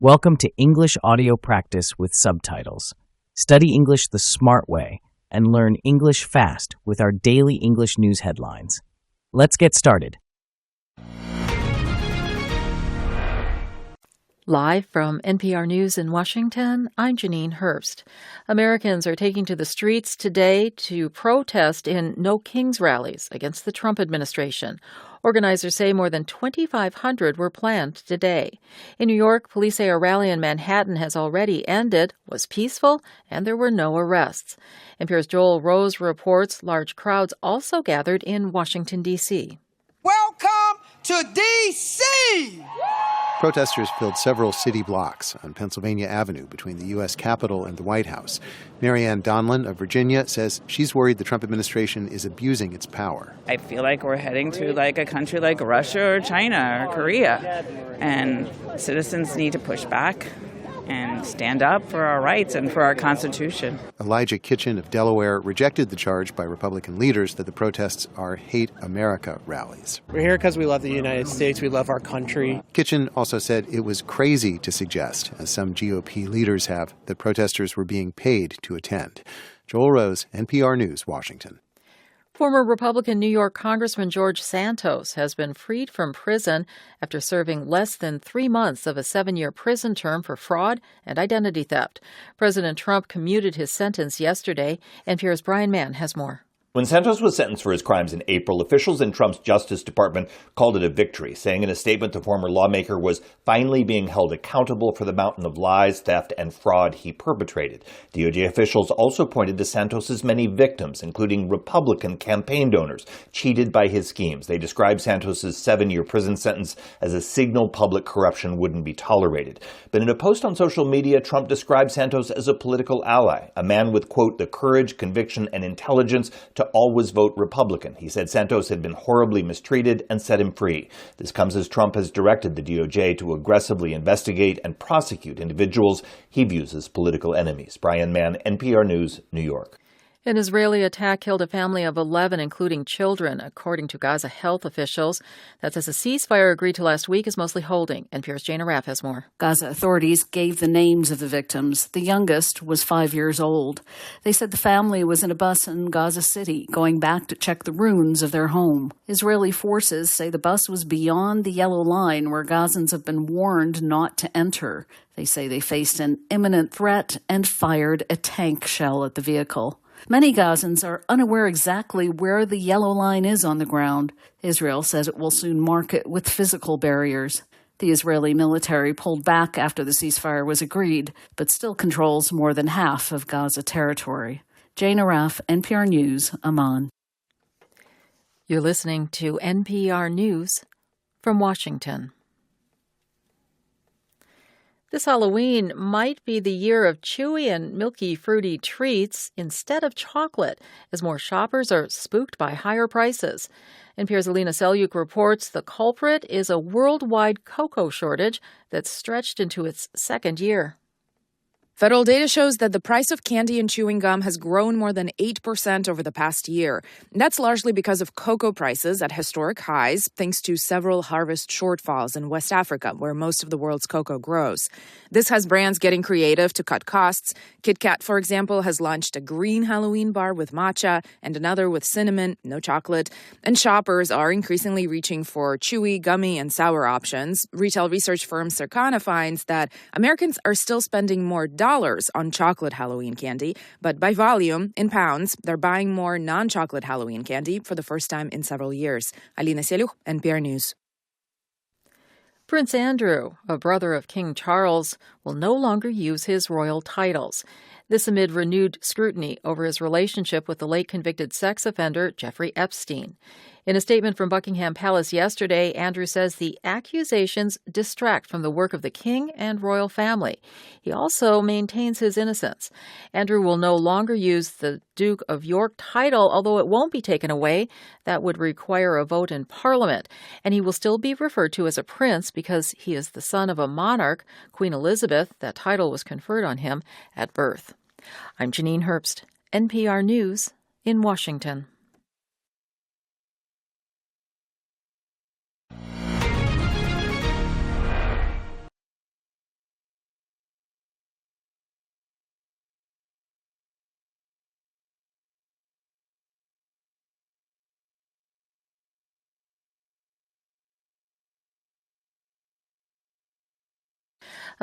Welcome to English Audio Practice with Subtitles. Study English the smart way and learn English fast with our daily English news headlines. Let's get started. Live from NPR News in Washington, I'm Janine Herbst. Americans are taking to the streets today to protest in No Kings rallies against the Trump administration. Organizers say more than 2,500 were planned today. In New York, police say a rally in Manhattan has already ended, was peaceful, and there were no arrests. NPR's Joel Rose reports large crowds also gathered in Washington, D.C. Welcome to D.C.! Protesters filled several city blocks on Pennsylvania Avenue between the U.S. Capitol and the White House. Marianne Donlan of Virginia says she's worried the Trump administration is abusing its power. I feel like we're heading to a country like Russia or China or Korea, and citizens need to push back and stand up for our rights and for our Constitution. Elijah Kitchen of Delaware rejected the charge by Republican leaders that the protests are Hate America rallies. We're here because we love the United States. We love our country. Kitchen also said it was crazy to suggest, as some GOP leaders have, that protesters were being paid to attend. Joel Rose, NPR News, Washington. Former Republican New York Congressman George Santos has been freed from prison after serving less than 3 months of a 7-year prison term for fraud and identity theft. President Trump commuted his sentence yesterday. NPR's Brian Mann has more. When Santos was sentenced for his crimes in April, officials in Trump's Justice Department called it a victory, saying in a statement the former lawmaker was finally being held accountable for the mountain of lies, theft, and fraud he perpetrated. DOJ officials also pointed to Santos's many victims, including Republican campaign donors, cheated by his schemes. They described Santos's 7-year prison sentence as a signal public corruption wouldn't be tolerated. But in a post on social media, Trump described Santos as a political ally, a man with, quote, the courage, conviction, and intelligence to always vote Republican. He said Santos had been horribly mistreated and set him free. This comes as Trump has directed the DOJ to aggressively investigate and prosecute individuals he views as political enemies. Brian Mann, NPR News, New York. An Israeli attack killed a family of 11, including children, according to Gaza health officials. That's as a ceasefire agreed to last week is mostly holding. NPR's Jana Raff has more. Gaza authorities gave the names of the victims. The youngest was 5 years old. They said the family was in a bus in Gaza City, going back to check the ruins of their home. Israeli forces say the bus was beyond the yellow line where Gazans have been warned not to enter. They say they faced an imminent threat and fired a tank shell at the vehicle. Many Gazans are unaware exactly where the yellow line is on the ground. Israel says it will soon mark it with physical barriers. The Israeli military pulled back after the ceasefire was agreed, but still controls more than half of Gaza territory. Jana Raff, NPR News, Amman. You're listening to NPR News from Washington. This Halloween might be the year of chewy and milky fruity treats instead of chocolate, as more shoppers are spooked by higher prices. NPR's Alina Selyuk reports the culprit is a worldwide cocoa shortage that's stretched into its second year. Federal data shows that the price of candy and chewing gum has grown more than 8% over the past year. That's largely because of cocoa prices at historic highs, thanks to several harvest shortfalls in West Africa, where most of the world's cocoa grows. This has brands getting creative to cut costs. Kit Kat, for example, has launched a green Halloween bar with matcha and another with cinnamon, no chocolate. And shoppers are increasingly reaching for chewy, gummy, and sour options. Retail research firm Circana finds that Americans are still spending more dollars on chocolate Halloween candy, but by volume, in pounds, they're buying more non-chocolate Halloween candy for the first time in several years. Alina Selyuk, NPR News. Prince Andrew, a brother of King Charles, will no longer use his royal titles. This amid renewed scrutiny over his relationship with the late convicted sex offender Jeffrey Epstein. In a statement from Buckingham Palace yesterday, Andrew says the accusations distract from the work of the king and royal family. He also maintains his innocence. Andrew will no longer use the Duke of York title, although it won't be taken away. That would require a vote in Parliament. And he will still be referred to as a prince because he is the son of a monarch, Queen Elizabeth. That title was conferred on him at birth. I'm Janine Herbst, NPR News in Washington.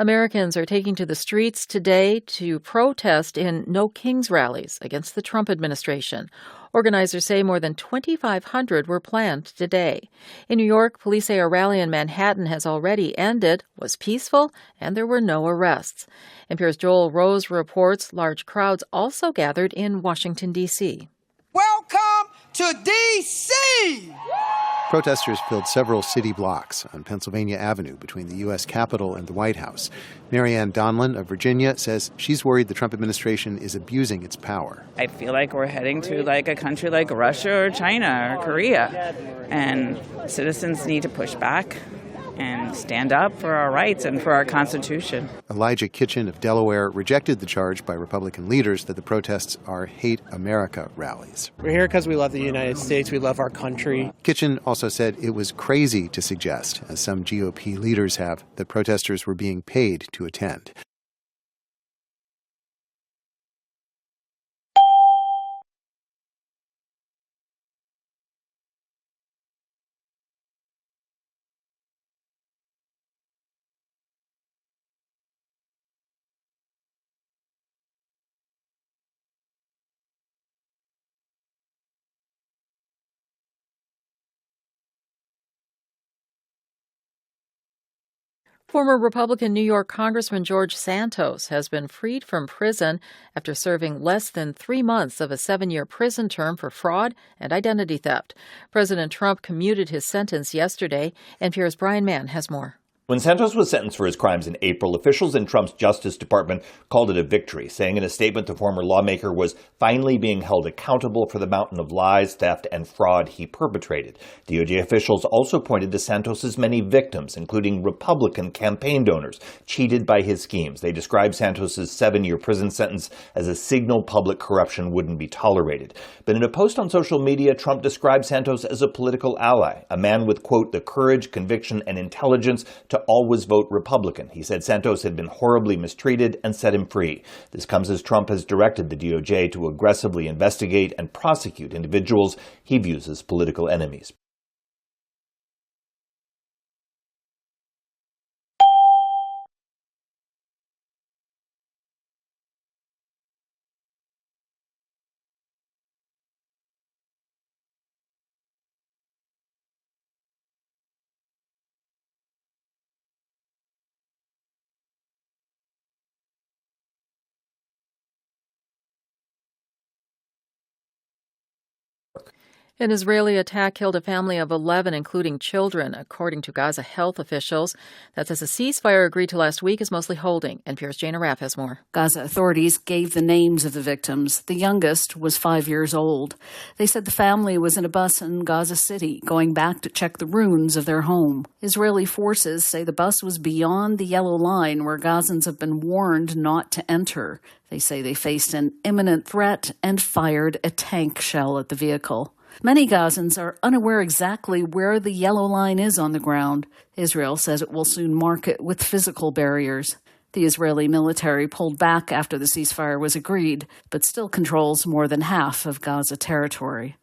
Americans are taking to the streets today to protest in No Kings rallies against the Trump administration. Organizers say more than 2,500 were planned today. In New York, police say a rally in Manhattan has already ended, was peaceful, and there were no arrests. NPR's Joel Rose reports large crowds also gathered in Washington, D.C. Welcome to D.C. Protesters filled several city blocks on Pennsylvania Avenue between the U.S. Capitol and the White House. Marianne Donlin of Virginia says she's worried the Trump administration is abusing its power. I feel like we're heading to like a country like Russia or China or Korea, and citizens need to push back and stand up for our rights and for our Constitution. Elijah Kitchen of Delaware rejected the charge by Republican leaders that the protests are Hate America rallies. We're here because we love the United States. We love our country. Kitchen also said it was crazy to suggest, as some GOP leaders have, that protesters were being paid to attend. Former Republican New York Congressman George Santos has been freed from prison after serving less than 3 months of a 7-year prison term for fraud and identity theft. President Trump commuted his sentence yesterday. NPR's Brian Mann has more. When Santos was sentenced for his crimes in April, officials in Trump's Justice Department called it a victory, saying in a statement the former lawmaker was finally being held accountable for the mountain of lies, theft, and fraud he perpetrated. DOJ officials also pointed to Santos's many victims, including Republican campaign donors, cheated by his schemes. They described Santos's 7-year prison sentence as a signal public corruption wouldn't be tolerated. But in a post on social media, Trump described Santos as a political ally, a man with, quote, the courage, conviction, and intelligence to always vote Republican. He said Santos had been horribly mistreated and set him free. This comes as Trump has directed the DOJ to aggressively investigate and prosecute individuals he views as political enemies. An Israeli attack killed a family of 11, including children, according to Gaza health officials. That's as a ceasefire agreed to last week is mostly holding. NPR's Jana Raff has more. Gaza authorities gave the names of the victims. The youngest was 5 years old. They said the family was in a bus in Gaza City, going back to check the ruins of their home. Israeli forces say the bus was beyond the yellow line where Gazans have been warned not to enter. They say they faced an imminent threat and fired a tank shell at the vehicle. Many Gazans are unaware exactly where the yellow line is on the ground. Israel says it will soon mark it with physical barriers. The Israeli military pulled back after the ceasefire was agreed, but still controls more than half of Gaza territory.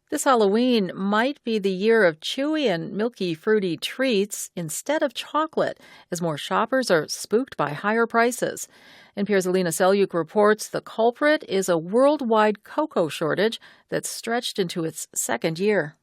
This Halloween might be the year of chewy and milky fruity treats instead of chocolate, as more shoppers are spooked by higher prices. NPR's Alina Selyuk reports the culprit is a worldwide cocoa shortage that's stretched into its second year.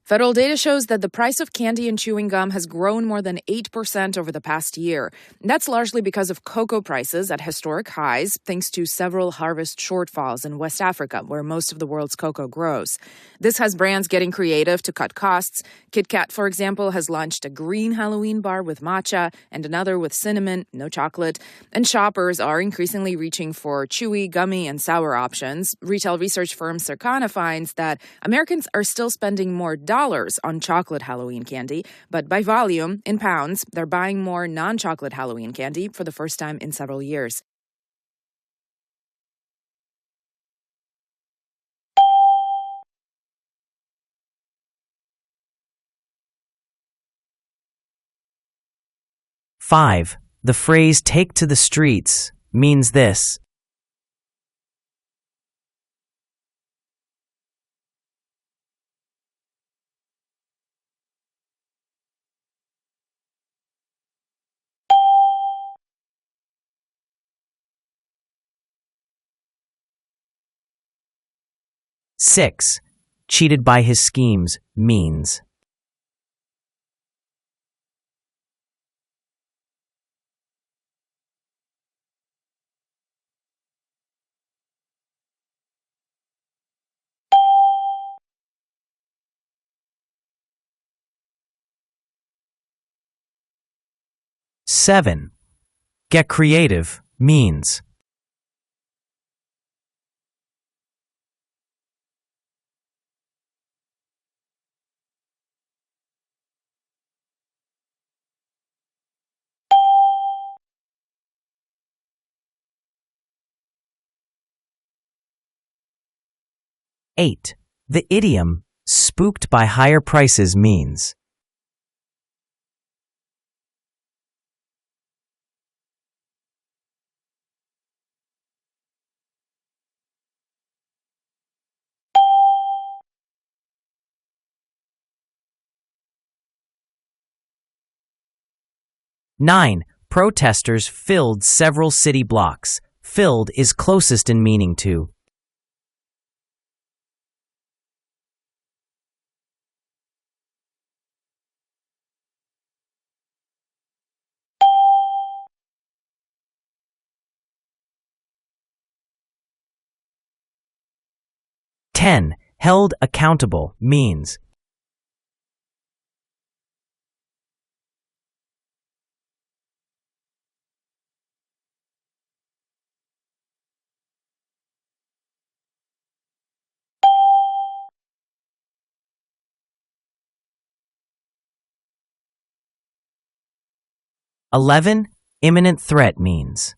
Federal data shows that the price of candy and chewing gum has grown more than 8% over the past year. That's largely because of cocoa prices at historic highs, thanks to several harvest shortfalls in West Africa, where most of the world's cocoa grows. This has brands getting creative to cut costs. Kit Kat, for example, has launched a green Halloween bar with matcha and another with cinnamon, no chocolate. And shoppers are increasingly reaching for chewy, gummy, and sour options. Retail research firm Circana finds that Americans are still spending more dollars on chocolate Halloween candy, but by volume, in pounds, they're buying more non-chocolate Halloween candy for the first time in several years. Five, the phrase "take to the streets" means this. Six, cheated by his schemes means. Seven, get creative means. Eight, the idiom "spooked by higher prices" means. Nine, protesters filled several city blocks. Filled is closest in meaning to. Ten, held accountable means. Eleven, imminent threat means.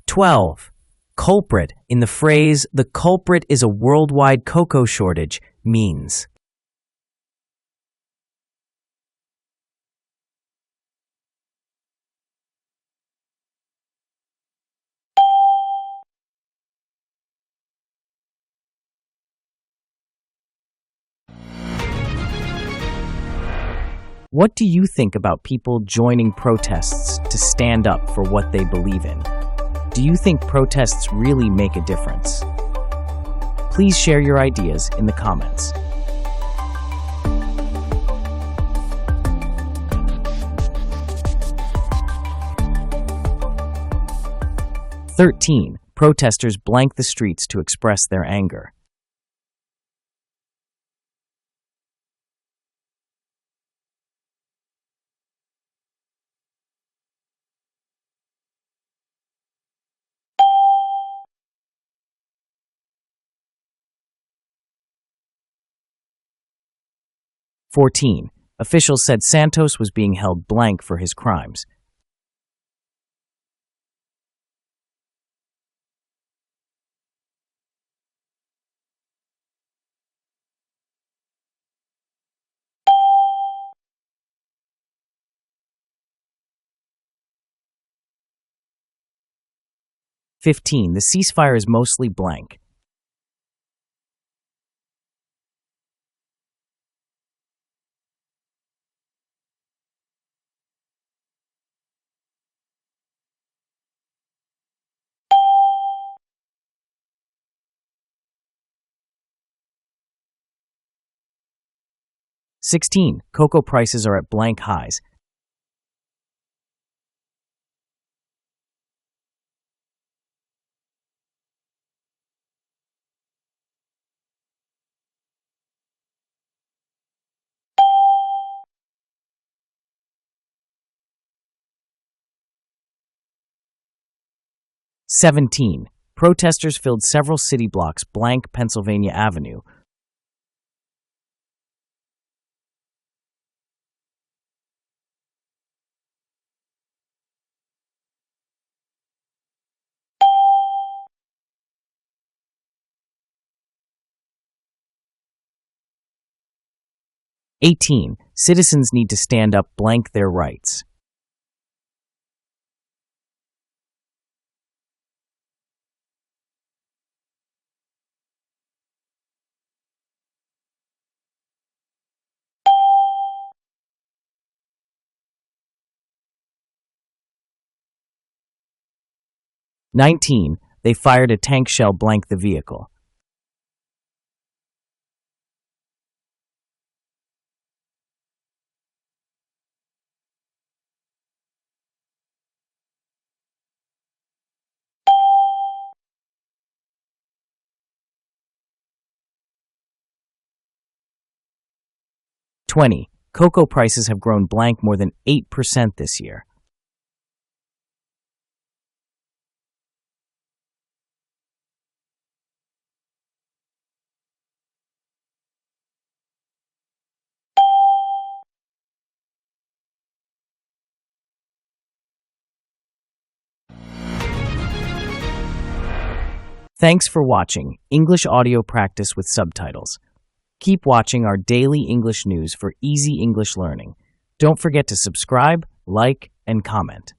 Twelve, culprit in the phrase "the culprit is a worldwide cocoa shortage" means. What do you think about people joining protests to stand up for what they believe in? Do you think protests really make a difference? Please share your ideas in the comments. 13. Protesters blank the streets to express their anger. (14) Officials said Santos was being held blank for his crimes. (15) The ceasefire is mostly blank. (16) Cocoa prices are at blank highs. 17. Protesters filled several city blocks blank Pennsylvania Avenue. (18) Citizens need to stand up blank their rights. (19) They fired a tank shell blank the vehicle. (20) Cocoa prices have grown blank more than 8% this year. Thanks for watching English Audio Practice with Subtitles. Keep watching our daily English news for easy English learning. Don't forget to subscribe, like, and comment.